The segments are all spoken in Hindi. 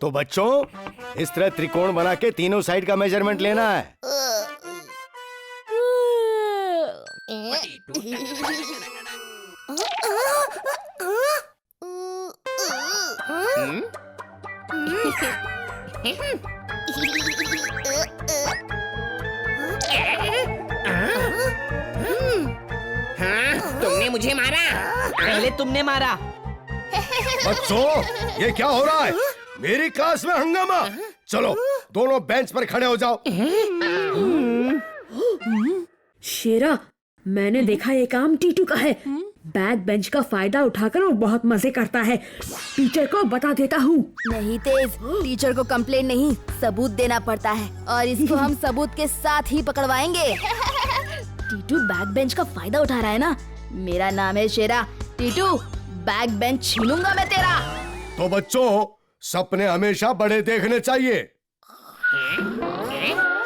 तो बच्चों, इस तरह त्रिकोण बना के तीनों साइड का मेजरमेंट लेना है। तुमने मुझे मारा। पहले तुमने मारा। बच्चों, ये क्या हो रहा है? मेरी क्लास में हंगामा। चलो दोनों बेंच पर खड़े हो जाओ। शेरा, मैंने देखा ये काम टीटू का है। बैक बेंच का फायदा उठाकर वो बहुत मजे करता है। टीचर को बता देता हूँ। नहीं तेज, टीचर को कंप्लेन नहीं, सबूत देना पड़ता है और इसको हम सबूत के साथ ही पकड़वाएंगे। टीटू बैक बेंच का फायदा उठा रहा है ना। मेरा नाम है शेरा। टीटू, बैक बेंच छीनूंगा मैं तेरा। तो बच्चों, सपने हमेशा बड़े देखने चाहिए।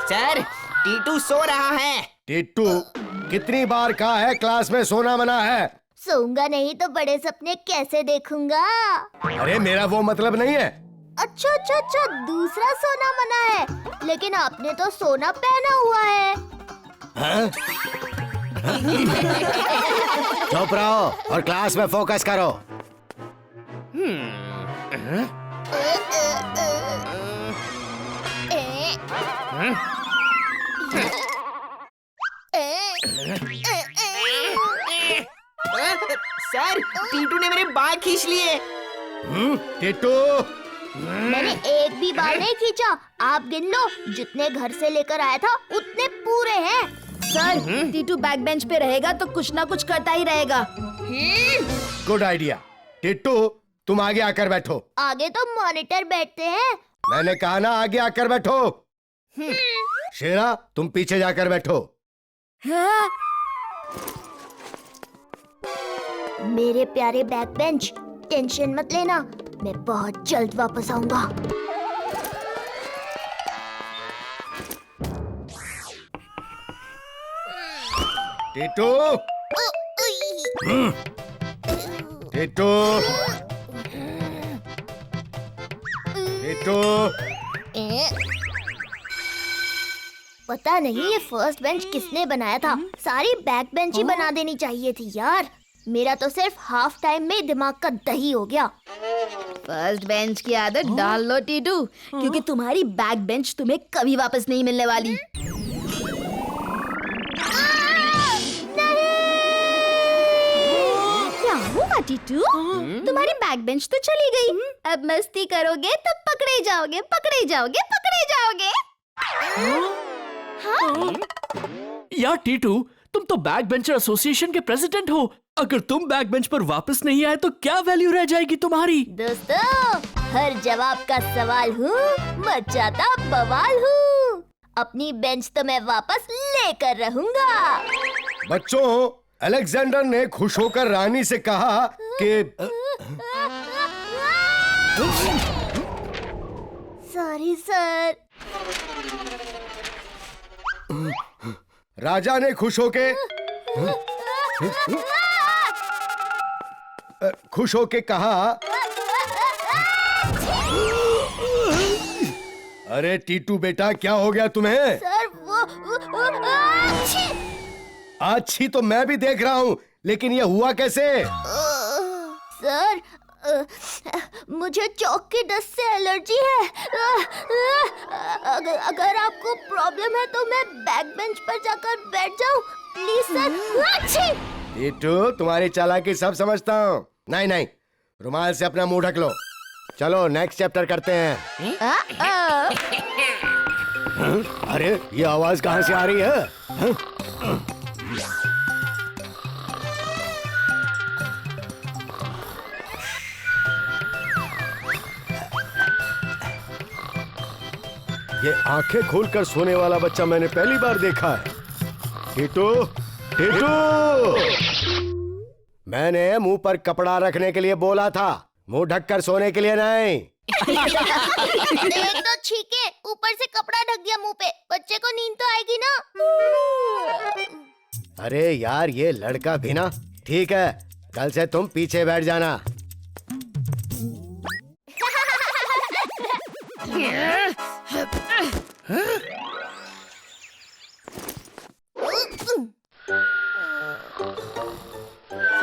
सर, टीटू सो रहा है। टिट्टू, कितनी बार कहा है क्लास में सोना मना है? सोऊंगा नहीं तो बड़े सपने कैसे देखूंगा? अरे मेरा वो मतलब नहीं है। अच्छा अच्छा अच्छा, दूसरा सोना मना है। लेकिन आपने तो सोना पहना हुआ है। हाँ? चुप रहो और क्लास में फोकस करो। सर, टीटू ने मेरे बाल खींच लिए। टिट्टू, मैंने एक भी बाल नहीं खींचा। आप गिन लो, जितने घर से लेकर आया था उतने पूरे हैं। सर, टीटू बैक बेंच पे रहेगा तो कुछ ना कुछ करता ही रहेगा। Good idea. टिट्टू, तुम आगे आकर बैठो। आगे तो मॉनिटर बैठते हैं। मैंने कहा ना आगे आकर बैठो। शेरा, तुम पीछे जाकर बैठो। हाँ? मेरे प्यारे बैक बेंच, टेंशन मत लेना, मैं बहुत जल्द वापस आऊंगा। टिट्टू, टिट्टू, टिट्टू। पता नहीं ये फर्स्ट बेंच किसने बनाया था। सारी बैक बेंच ही बना देनी चाहिए थी यार। मेरा तो सिर्फ हाफ टाइम में दिमाग का दही हो गया। फर्स्ट बेंच की आदत डाल लो टीटू, क्योंकि तुम्हारी बैक बेंच तुम्हें कभी वापस नहीं मिलने वाली। क्या हुआ टीटू? तुम्हारी बैक बेंच तो चली गई। अब मस्ती करोगे तो पकड़े जाओगे, पकड़े जाओगे, पकड़े जाओगे। यार टीटू, तुम तो बैक बेंचर एसोसिएशन के प्रेसिडेंट हो। अगर तुम बैक बेंच पर वापस नहीं आए तो क्या वैल्यू रह जाएगी तुम्हारी? दोस्तों, हर जवाब का सवाल हूँ, मचाता बवाल हूँ। अपनी बेंच तो मैं वापस लेकर रहूंगा। बच्चों, अलेक्जेंडर ने खुश होकर रानी से कहा कि सॉरी सर। राजा ने खुश होके कहा, अरे टीटू बेटा, क्या हो गया तुम्हें? सर अच्छी तो मैं भी देख रहा हूँ, लेकिन ये हुआ कैसे? सर, मुझे चौक की डस्ट से एलर्जी है। अगर आपको प्रॉब्लम है तो मैं बैक बेंच पर जाकर बैठ जाऊं प्लीज सर। टीटू, तुम्हारी चालाकी सब समझता हूँ। नहीं नहीं, रुमाल से अपना मुंह ढक लो। चलो नेक्स्ट चैप्टर करते हैं। अरे ये आवाज कहाँ से आ रही है? ये आंखें खोलकर सोने वाला बच्चा मैंने पहली बार देखा है। टीटू, टीटू, मैंने मुंह पर कपड़ा रखने के लिए बोला था, मुंह ढककर सोने के लिए नहीं। एक तो छीके, ऊपर से कपड़ा ढक दिया मुंह पे। बच्चे को नींद तो आएगी ना। अरे यार, ये लड़का भी ना। ठीक है, कल से तुम पीछे बैठ जाना। क्या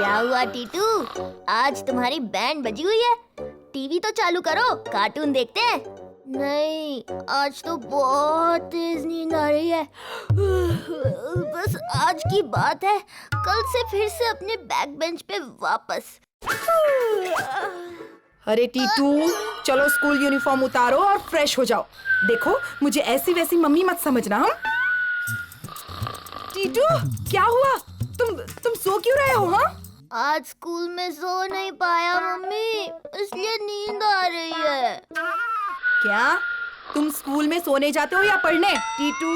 हुआ टीटू? आज तुम्हारी बैंड बजी हुई है। टीवी तो चालू करो, कार्टून देखते हैं। नहीं, आज तो बहुत तेज नींद आ रही है। बस आज की बात है, कल से फिर से अपने बैक बेंच पे वापस। अरे टीटू, चलो स्कूल यूनिफॉर्म उतारो और फ्रेश हो जाओ। देखो, मुझे ऐसी वैसी मम्मी मत समझना। हम टीटू, क्या हुआ? तुम सो क्यों रहे हो? हाँ, आज स्कूल में सो नहीं पाया मम्मी, इसलिए नींद आ रही है। क्या तुम स्कूल में सोने जाते हो या पढ़ने? टीटू,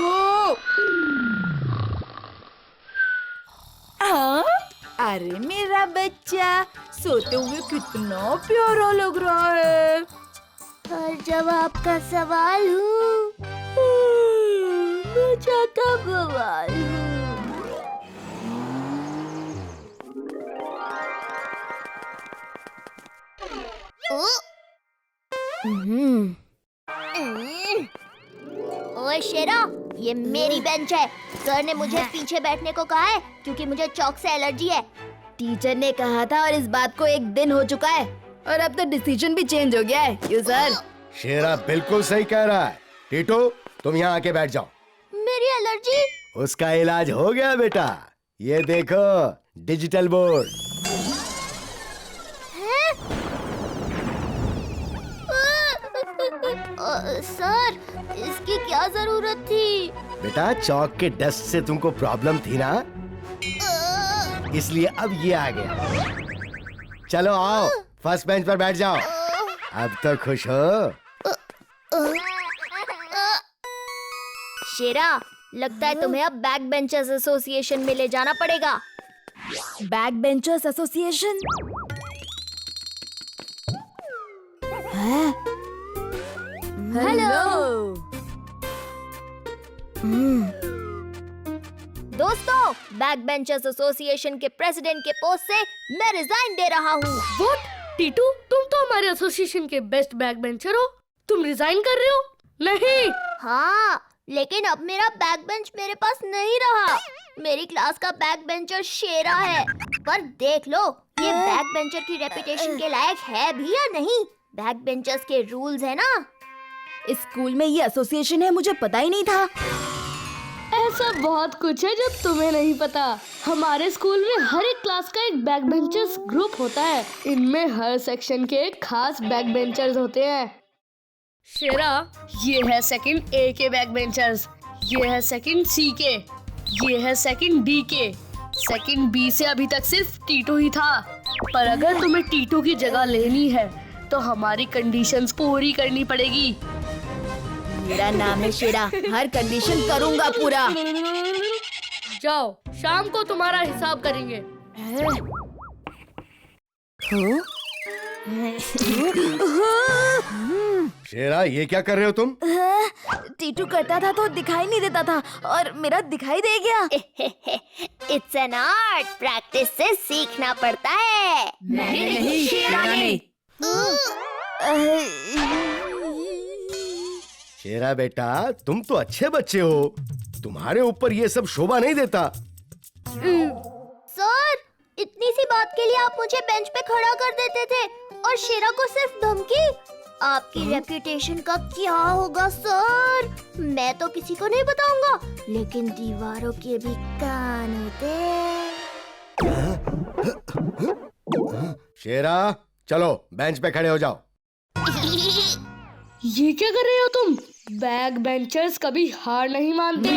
अरे मेरा बच्चा सोते हुए कितना प्यारा लग रहा है। हर जवाब का सवाल हूँ, मुझे तो बवाल हूँ। ओए शेरा, ये मेरी बेंच है। सर ने मुझे पीछे बैठने को कहा है क्योंकि मुझे चौक से एलर्जी है। टीचर ने कहा था और इस बात को 1 दिन हो चुका है और अब तो डिसीजन भी चेंज हो गया है। क्यों सर? शेरा बिल्कुल सही कह रहा है। टीटू, तुम यहाँ आके बैठ जाओ। मेरी एलर्जी? उसका इलाज हो गया बेटा। ये देखो, डिजिटल बोर्ड। सर, इसकी क्या जरूरत थी? बेटा, चौक के डस्ट से तुमको प्रॉब्लम थी ना, इसलिए अब ये आ गया। चलो आओ, फर्स्ट बेंच पर बैठ जाओ। अब तो खुश हो? शेरा, लगता है तुम्हें अब बैक बेंचर्स एसोसिएशन में ले जाना पड़ेगा। Back benchers association? हेलो दोस्तों, बैक बेंचर्स एसोसिएशन के प्रेसिडेंट के पोस्ट से मैं रिजाइन दे रहा हूँ। व्हाट? टीटू, तुम तो हमारे एसोसिएशन के बेस्ट बैक बेंचर हो, तुम रिजाइन कर रहे हो? नहीं। हाँ, लेकिन अब मेरा बैक बेंच मेरे पास नहीं रहा। मेरी क्लास का बैक बेंचर शेरा है, पर देख लो, ये बैक बेंचर की रेपुटेशन के लायक है भी या नहीं। बैक बेंचर्स के रूल्स है ना। इस स्कूल में ये एसोसिएशन है, मुझे पता ही नहीं था। ऐसा बहुत कुछ है जो तुम्हें नहीं पता। हमारे स्कूल में हर एक क्लास का एक बैक बेंचर्स ग्रुप होता है। इनमें हर सेक्शन के खास बैक बेंचर्स होते हैं। शेरा, ये है सेकंड ए के बैक बेंचर्स, ये है सेकंड सी के, ये है सेकंड डी के। सेकंड बी से अभी तक सिर्फ टीटू ही था, पर अगर तुम्हें टीटू की जगह लेनी है तो हमारी कंडीशंस पूरी करनी पड़ेगी। मेरा नाम है शेरा, हर कंडीशन करूंगा पूरा। जाओ, शाम को तुम्हारा हिसाब करेंगे। शेरा, ये क्या कर रहे हो तुम? टीटू करता था तो दिखाई नहीं देता था और मेरा दिखाई दे गया। इट्स एन आर्ट, प्रैक्टिस से सीखना पड़ता है। नहीं, शेरा ने। शेरा बेटा, तुम तो अच्छे बच्चे हो, तुम्हारे ऊपर ये सब शोभा नहीं देता। सर, इतनी सी बात के लिए आप मुझे बेंच पे खड़ा कर देते थे और शेरा को सिर्फ धमकी। आपकी रेपुटेशन का क्या होगा सर? मैं तो किसी को नहीं बताऊंगा, लेकिन दीवारों के भी कान होते हैं। शेरा, चलो बेंच पे खड़े हो जाओ। ये क्या कर रहे हो तुम? बैक बेंचर्स कभी हार नहीं मानते।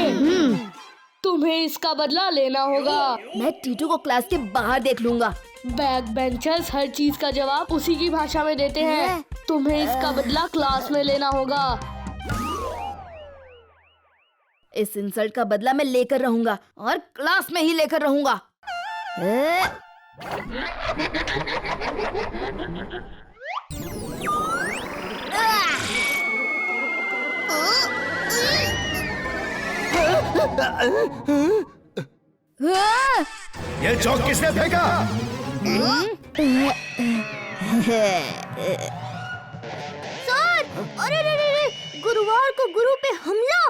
तुम्हें इसका बदला लेना होगा। मैं टीटू को क्लास के बाहर देख लूंगा। बैक बेंचर्स हर चीज का जवाब उसी की भाषा में देते हैं। तुम्हें इसका बदला क्लास में लेना होगा। इस इंसल्ट का बदला मैं लेकर रहूंगा और क्लास में ही लेकर रहूंगा। ये चौक किसने फेंका? सर, अरे रे रे रे, गुरुवार को गुरु पे हमला।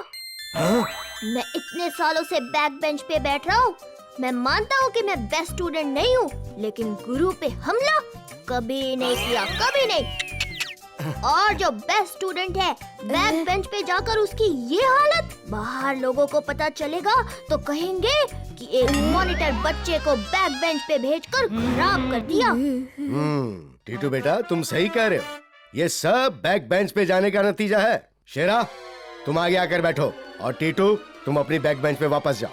मैं इतने सालों से बैक बेंच पे बैठ रहा हूँ। मैं मानता हूँ कि मैं बेस्ट स्टूडेंट नहीं हूँ, लेकिन गुरु पे हमला कभी नहीं किया, कभी नहीं। और जो बेस्ट स्टूडेंट है, बैक बेंच पे जाकर उसकी ये हालत, बाहर लोगों को पता चलेगा तो कहेंगे कि एक मॉनिटर बच्चे को बैक बेंच पे भेजकर खराब कर दिया। टीटू बेटा, तुम सही कह रहे हो। ये सब बैक बेंच पे जाने का नतीजा है। शेरा, तुम आगे आकर बैठो, और टीटू, तुम अपनी बैक बेंच पे वापस जाओ।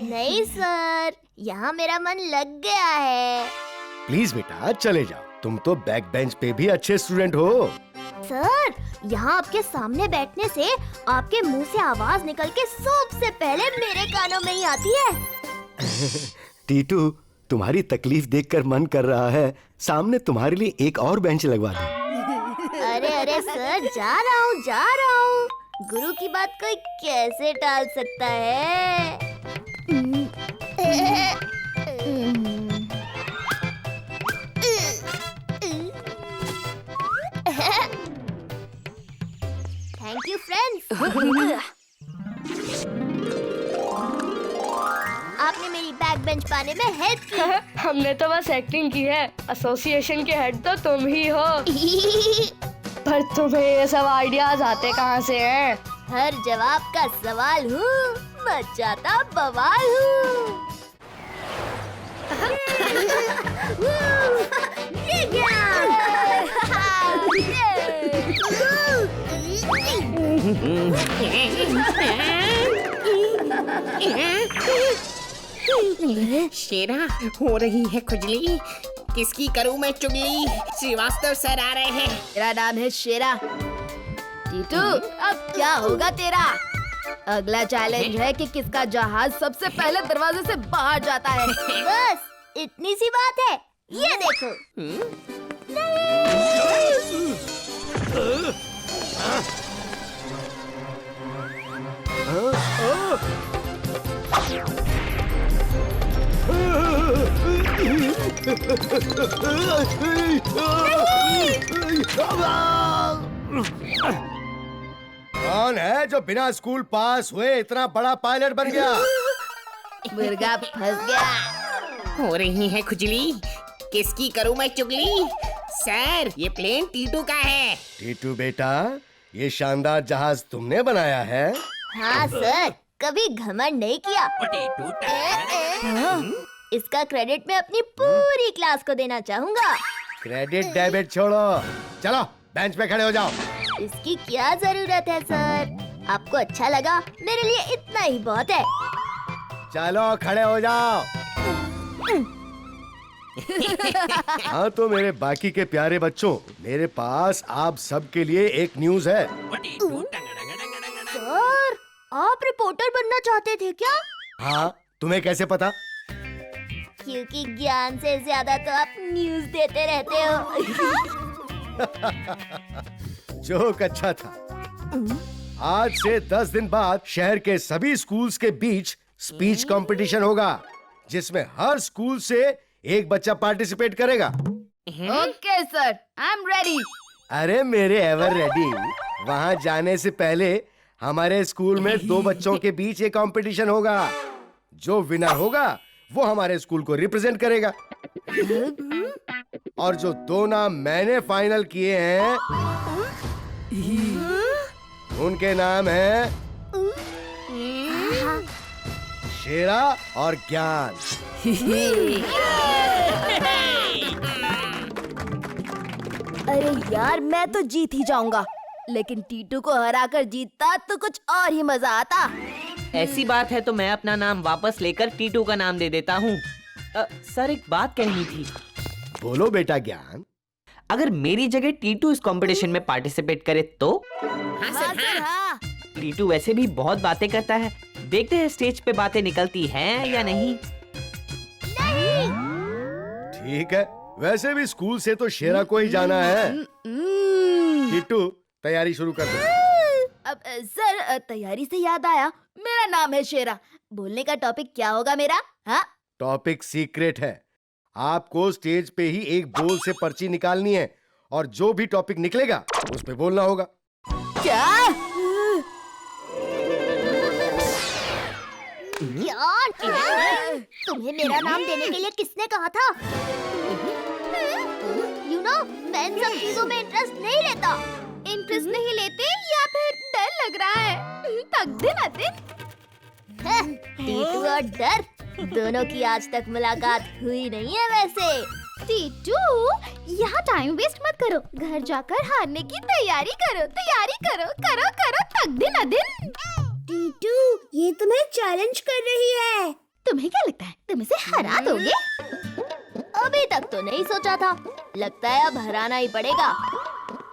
नहीं सर, यहाँ मेरा मन लग गया है। प्लीज बेटा, चले जाओ। तुम तो बैक बेंच पे भी अच्छे स्टूडेंट हो। सर, यहाँ आपके सामने बैठने से आपके मुंह से आवाज निकल के सबसे पहले मेरे कानों में ही आती है। टीटू, तुम्हारी तकलीफ देखकर मन कर रहा है सामने तुम्हारे लिए एक और बेंच लगवा दूं। अरे अरे सर, जा रहा हूँ। गुरु की बात कोई कैसे टाल सकता है? Thank you friends. आपने मेरी बैक बेंच पाने में हेल्प की। हमने तो बस एक्टिंग की है। एसोसिएशन के हेड तो तुम ही हो। पर तुम्हें ये सब आइडियाज आते कहाँ से हैं? हर जवाब का सवाल हूँ, मचाता बवाल हूँ। ये शेरा, हो रही है खुजली। किसकी करूं मैं चुगली? श्रीवास्तव सर आ रहे हैं। मेरा नाम है शेरा। टीटू, अब क्या होगा तेरा? अगला चैलेंज है कि किसका जहाज सबसे पहले दरवाजे से बाहर जाता है। बस इतनी सी बात है, ये देखो। कौन है जो बिना स्कूल पास हुए इतना बड़ा पायलट बन गया? मुर्गा फंस गया। हो रही है खुजली। किसकी करूं मैं चुगली? सर, ये प्लेन टीटू का है। टीटू बेटा, ये शानदार जहाज तुमने बनाया है? हाँ सर, कभी घमंड नहीं किया। इसका क्रेडिट मैं अपनी पूरी क्लास को देना चाहूँगा। क्रेडिट डेबिट छोड़ो, चलो बेंच पे खड़े हो जाओ। इसकी क्या जरूरत है सर? आपको अच्छा लगा, मेरे लिए इतना ही बहुत है। चलो खड़े हो जाओ। हाँ तो मेरे बाकी के प्यारे बच्चों, मेरे पास आप सबके लिए एक न्यूज़ है। सर, आप रिपोर्टर बनना चाहते थे क्या? हाँ, तुम्हें कैसे पता? क्योंकि ज्ञान से ज्यादा तो आप न्यूज़ देते रहते हो। जोक अच्छा था। आज से 10 दिन बाद शहर के सभी स्कूल्स के बीच स्पीच कंपटीशन होगा, जिसमें हर स्कूल से एक बच्चा पार्टिसिपेट करेगा। Okay sir, I am ready. अरे मेरे एवर रेडी। वहाँ जाने से पहले हमारे स्कूल में 2 बच्चों के बीच ये कंपटीशन होगा। जो विनर होगा वो हमारे स्कूल को रिप्रेजेंट करेगा। और जो 2 नाम मैंने फाइनल किए हैं, उनके नाम हैं शेरा और ज्ञान। अरे यार, मैं तो जीत ही जाऊंगा, लेकिन टीटू को हराकर जीतता तो कुछ और ही मजा आता। ऐसी बात है तो मैं अपना नाम वापस लेकर टीटू का नाम दे देता हूँ। सर, एक बात कहनी थी। बोलो बेटा ज्ञान। अगर मेरी जगह टीटू इस कंपटीशन में पार्टिसिपेट करे तो? हाँ सर, हाँ। टीटू वैसे भी बहुत बातें करता है, देखते हैं स्टेज पे बातें निकलती हैं या नहीं। ठीक है, वैसे भी स्कूल से तो शेरा को ही जाना है। टीटू, तैयारी शुरू कर दो। अब सर, तैयारी से याद आया, मेरा नाम है शेरा। बोलने का टॉपिक क्या होगा मेरा? हाँ, टॉपिक सीक्रेट है। आपको स्टेज पे ही एक बोल से पर्ची निकालनी है और जो भी टॉपिक निकलेगा उस पे बोलना होगा। क्या? यार, तुम्हें मेरा नाम देने के लिए किसने कहा था? यू नो, मैं इन सब चीजों में इंटरेस्ट नहीं लेता। इंटरेस्ट नहीं लेते या फिर डर लग रहा है? तकदीर आतिन। टीटू और डर दोनों की आज तक मुलाकात हुई नहीं है वैसे। टीटू, यहाँ टाइम वेस्ट मत करो, घर जाकर हारने की तैयारी करो, तकदीर आतिन। टीटू, ये तुम्हें चैलेंज कर रही है। तुम्हें क्या लगता है तुम इसे हरा दोगे? अभी तक तो नहीं सोचा था, लगता है अब हराना ही पड़ेगा।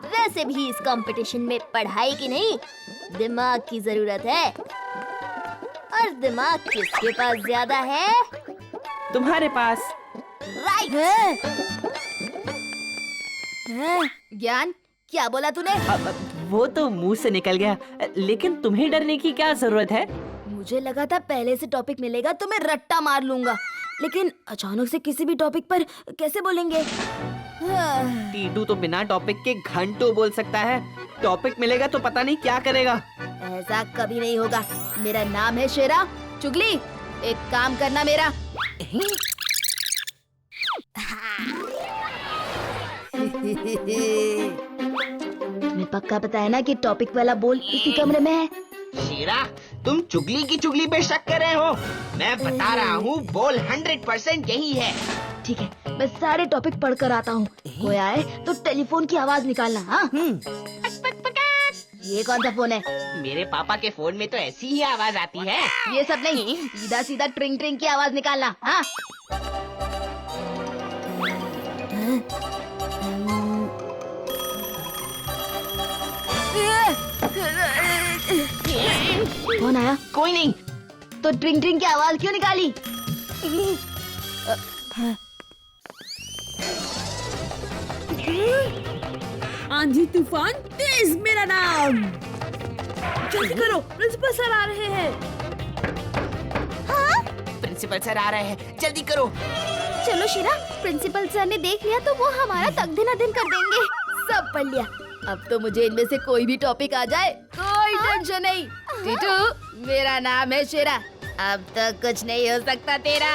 वैसे भी इस कंपटीशन में पढ़ाई की नहीं, दिमाग की जरूरत है। और दिमाग किसके पास ज्यादा है? तुम्हारे पास। राइट। ज्ञान, क्या बोला तूने? वो तो मुंह से निकल गया, लेकिन तुम्हें डरने की क्या जरूरत है? मुझे लगा था पहले से टॉपिक मिलेगा तो मैं रट्टा मार लूंगा, लेकिन अचानक से किसी भी टॉपिक पर कैसे बोलेंगे? टीटू तो बिना टॉपिक के घंटों बोल सकता है। टॉपिक मिलेगा तो पता नहीं क्या करेगा। ऐसा कभी नहीं होगा। मेरा नाम है शेरा। चुगली, एक काम करना मेरा। मैं पक्का पता है ना कि टॉपिक वाला बोल इसी कमरे में है। शेरा, तुम चुगली की चुगली पे शक कर रहे हो? मैं बता रहा हूँ, बोल 100% यही है। ठीक है, मैं सारे टॉपिक पढ़ कर आता हूँ। कोई आए तो टेलीफोन की आवाज निकालना। हाँ? ये कौन सा फोन है? मेरे पापा के फोन में तो ऐसी ही आवाज आती है। ये सब नहीं, सीधा सीधा ट्रिंग ट्रिंग की आवाज निकालना। हाँ? कौन आया? कोई नहीं। तो ट्रिंग ट्रिंग की आवाज क्यों निकाली? आंधी तूफान तेज मेरा नाम। जल्दी करो, प्रिंसिपल सर आ रहे हैं। प्रिंसिपल सर आ रहे हैं, जल्दी करो। चलो शेरा, प्रिंसिपल सर ने देख लिया तो वो हमारा तकदीर कर देंगे। सब पढ़ लिया, अब तो मुझे इनमें से कोई भी टॉपिक आ जाए कोई टेंशन नहीं। टीटू, मेरा नाम है शेरा, अब तक कुछ नहीं हो सकता तेरा।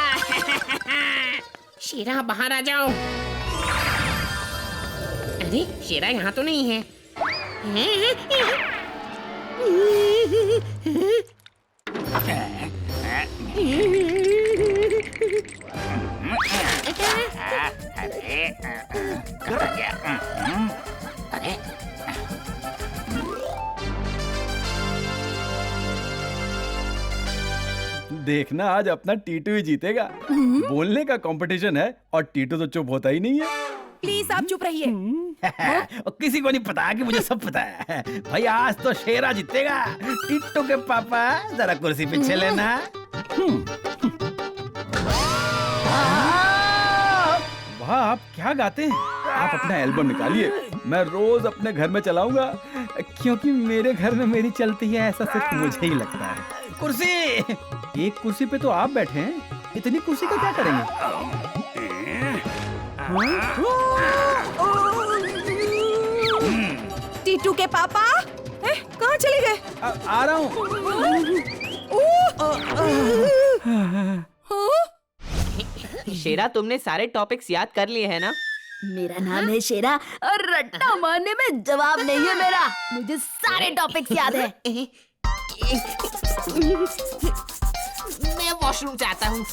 शेरा, बाहर आ जाओ। अरे शेरा यहाँ तो नहीं है। देखना आज अपना टीटू ही जीतेगा। बोलने का कंपटीशन है और टीटू तो चुप होता ही नहीं है। प्लीज आप चुप रहिए। और किसी को नहीं पता कि मुझे सब पता है। भाई आज तो शेरा जीतेगा। टीटू के पापा जरा कुर्सी पीछे लेना। वाह, आप क्या गाते हैं? आप अपना एल्बम निकालिए, मैं रोज अपने घर में चलाऊंगा, क्योंकि मेरे घर में मेरी चलती है, ऐसा सिर्फ मुझे ही लगता है। कुर्सी, एक कुर्सी पे तो आप बैठे हैं, इतनी कुर्सी का क्या करेंगे? टीटू के पापा कहाँ चले गए? आ रहा हूँ। शेरा, तुमने सारे टॉपिक्स याद कर लिए हैं ना? मेरा नाम है शेरा और रट्टा मारने में जवाब नहीं है मेरा। मुझे सारे टॉपिक्स याद है। मैं वॉशरूम जाता हूँ।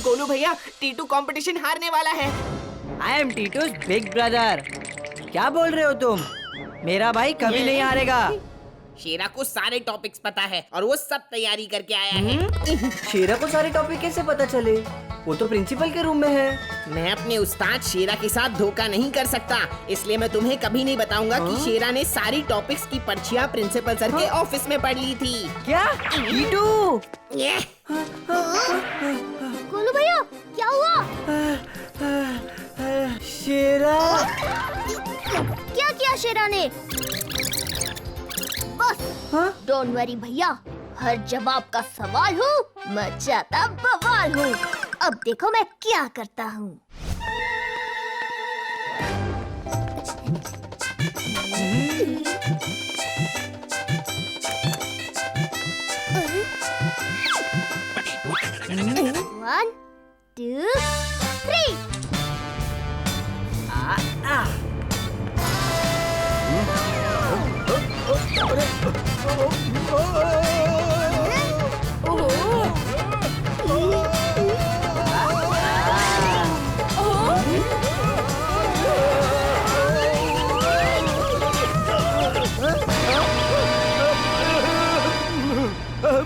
गोलू भैया, टीटू कंपटीशन हारने वाला है। आई एम टीटूज बिग ब्रदर। क्या बोल रहे हो तुम? मेरा भाई कभी नहीं हारेगा। शेरा को सारे टॉपिक्स पता है और वो सब तैयारी करके आया है। शेरा को सारे टॉपिक कैसे पता चले? वो तो प्रिंसिपल के रूम में है। मैं अपने उस्ताद शेरा के साथ धोखा नहीं कर सकता, इसलिए मैं तुम्हें कभी नहीं बताऊंगा कि शेरा ने सारी टॉपिक्स की पर्चियां प्रिंसिपल सर के ऑफिस में पढ़ ली थी। क्या? टीटू! गोलू भैया, क्या हुआ? शेरा! क्या किया शेरा ने? बस डोंट वरी भैया, हर जवाब का सवाल हूँ, मचाता बवाल हूँ। अब देखो मैं क्या करता हूँ। One, two, three.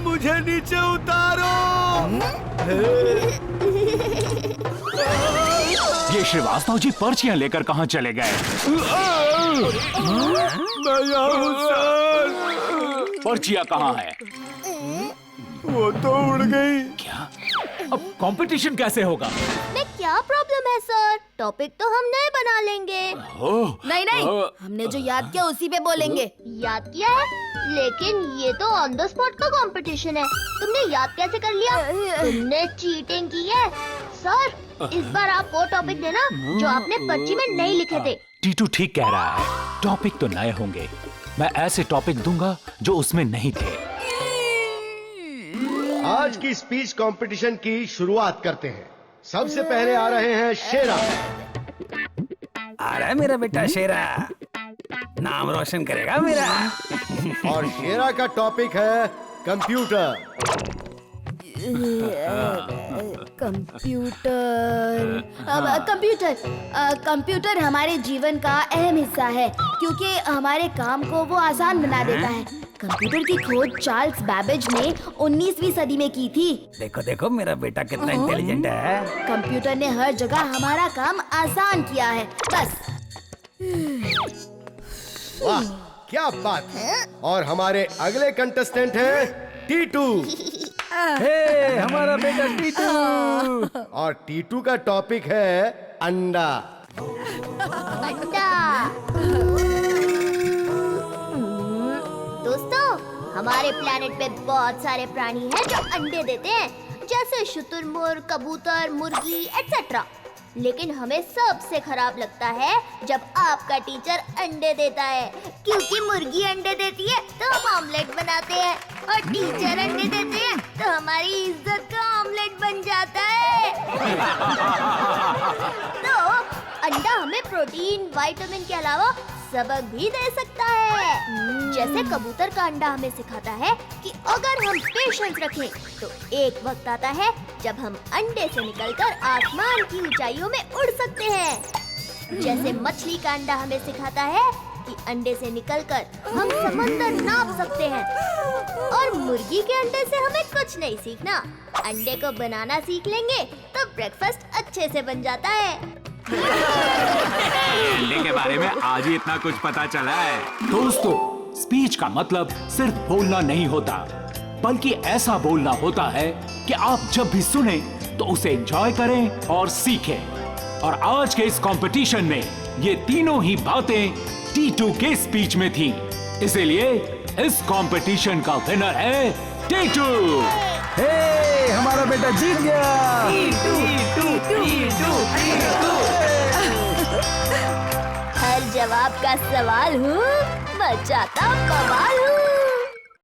मुझे नीचे उतारो। ये श्रीवास्तव जी पर्चियां लेकर कहाँ चले गए? मैं यहाँ हूँ सर। पर्चियां कहाँ है? वो तो उड़ गई। क्या? अब कंपटीशन कैसे होगा? में क्या प्रॉब्लम है सर? टॉपिक तो हम नए बना लेंगे। नहीं नहीं, हमने जो याद किया उसी पे बोलेंगे। याद किया है? लेकिन ये तो ऑन द स्पॉट का कंपटीशन है। तुमने याद कैसे कर लिया? तुमने चीटिंग की है। सर, इस बार आप वो टॉपिक देना जो आपने पर्ची में नहीं लिखे थे। टीटू ठीक कह रहा है, टॉपिक तो नए होंगे। मैं ऐसे टॉपिक दूंगा जो उसमें नहीं थे। आज की स्पीच कंपटीशन की शुरुआत करते हैं। सबसे पहले आ रहे हैं शेरा। आ रहा है मेरा बेटा शेरा, नाम रोशन करेगा मेरा। और शेरा का टॉपिक है कंप्यूटर। कंप्यूटर हमारे जीवन का अहम हिस्सा है क्योंकि हमारे काम को वो आसान बना देता है। कंप्यूटर की खोज चार्ल्स बैबेज ने 19वीं सदी में की थी। देखो देखो मेरा बेटा कितना इंटेलिजेंट है। कंप्यूटर ने हर जगह हमारा काम आसान किया है। बस। वाह, क्या बात है। और हमारे अगले कंटेस्टेंट हैं टीटू। हे, हमारा बेटा टीटू। और टीटू का टॉपिक है अंडा। अंडा। दोस्तों, हमारे प्लेनेट पे बहुत सारे प्राणी हैं जो अंडे देते हैं, जैसे शुतुरमुर्ग, कबूतर, मुर्गी एक्सेट्रा। लेकिन हमें सबसे खराब लगता है जब आपका टीचर अंडे देता है, क्योंकि मुर्गी अंडे देती है तो हम ऑमलेट बनाते हैं और टीचर अंडे देते हैं तो हमारी इज्जत का ऑमलेट बन जाता है। तो अंडा हमें प्रोटीन, विटामिन के अलावा सबक भी दे सकता है। जैसे कबूतर का अंडा हमें सिखाता है कि अगर हम पेशेंस रखें तो एक वक्त आता है जब हम अंडे से निकलकर आसमान की ऊंचाइयों में उड़ सकते हैं। जैसे मछली का अंडा हमें सिखाता है कि अंडे से निकलकर हम समंदर नाप सकते हैं। और मुर्गी के अंडे से हमें कुछ नहीं सीखना, अंडे को बनाना सीख लेंगे तो ब्रेकफास्ट अच्छे से बन जाता है। अंडे के बारे में आज ही इतना कुछ पता चला है। दोस्तों, स्पीच का मतलब सिर्फ बोलना नहीं होता, बल्कि ऐसा बोलना होता है कि आप जब भी सुने तो उसे एंजॉय करें और सीखें। और आज के इस कंपटीशन में ये तीनों ही बातें टीटू के स्पीच में थी, इसीलिए इस कंपटीशन का विनर है टीटू। हे, हमारा बेटा जीत गया। हर जवाब का सवाल हूँ, बचाता बवाल हूँ।